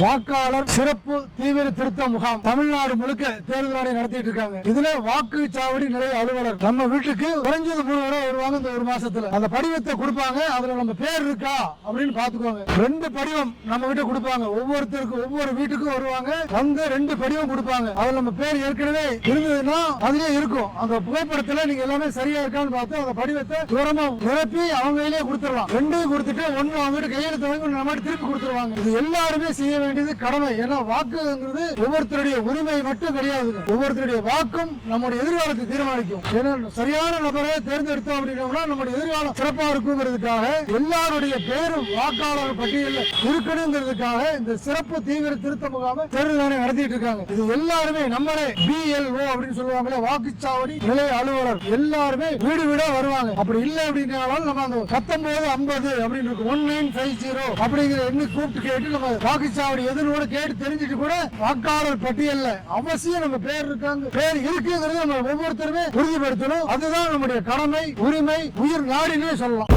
வாக்காளர் சிறப்பு தீவிர திருத்த முகாம் தமிழ்நாடு முழுக்க தேர்தல் ஆணையம் நடத்திட்டு இருக்காங்க. இதுல வாக்குச்சாவடி நிலைய அலுவலர் நம்ம வீட்டுக்கு குறைஞ்சது 3 தடவை வருவாங்க. இந்த ஒரு மாசத்துல அந்த படிவத்தை கொடுப்பாங்க. அதுல நம்ம பேர் இருக்கா அப்படின்னு பாத்துக்கோங்க. 2 படிவம் நம்ம வீட்டுக்கு கொடுப்பாங்க. ஒவ்வொருத்தருக்கும் ஒவ்வொரு வீட்டுக்கும் வருவாங்க. வந்து 2 படிவம் கொடுப்பாங்க. அதுல நம்ம பேர் ஏற்கனவே இருந்ததுன்னா அதுலயே இருக்கும். அந்த புகைப்படத்துல நீங்க எல்லாமே சரியா இருக்கான்னு பார்த்து அந்த படிவத்தை தூரமா நிரப்பி அவங்க கையிலேயே கொடுத்துடலாம். 2 கொடுத்துட்டு 1 அவங்க கையெழுத்து வாங்கி நம்ம திருப்பி கொடுத்துருவாங்க. இது எல்லாருமே செய்ய வேண்டியது கடமை. ஏன்னா வாக்குங்கிறது ஒவ்வொருத்தருடைய உரிமை மட்டும் கிடையாது. ஒவ்வொருத்தருடைய வாக்கும் நம்முடைய எதிர்காலத்தை தீர்மானிக்கும். ஏன்னா சரியான நபரை தேர்ந்தெடுத்தோம் அப்படின்னா நம்முடைய எதிர்காலம் சிறப்பா இருக்குங்கிறதுக்காக எல்லாருடைய பேரும் வாக்காளர் பட்டியலில் இருக்கணுங்கிறதுக்காக இந்த சிறப்பு தீவிர திருத்த முகாமை தேர்தல் ஆணையம் நடத்திட்டு இருக்காங்க. இது எல்லாருமே நம்மளே BLO அப்படின்னு சொல்லுவாங்களே, வாக்குச்சாவடி நிலைய அலுவலர் எல்லாருமே வீடு வீடா வருவாங்க. அப்படி இல்லை அப்படின்னாலும் நம்ம அந்த 1950 அப்படின்னு இருக்கு 1950 அப்படிங்கிற எண்ணி கூப்பிட்டு கேட்டு நம்ம வாக்குச்சாவடி எதுன்னு கூட கேட்டு தெரிஞ்சுட்டு கூட வாக்காளர் பட்டியல்ல அவசியம் நம்ம பேர் இருக்காங்க பேர் இருக்குங்கிறது நம்ம ஒவ்வொருத்தருமே உறுதிப்படுத்தணும். அதுதான் நம்முடைய கடமை, உரிமை, உயிர் நாடினே சொல்லலாம்.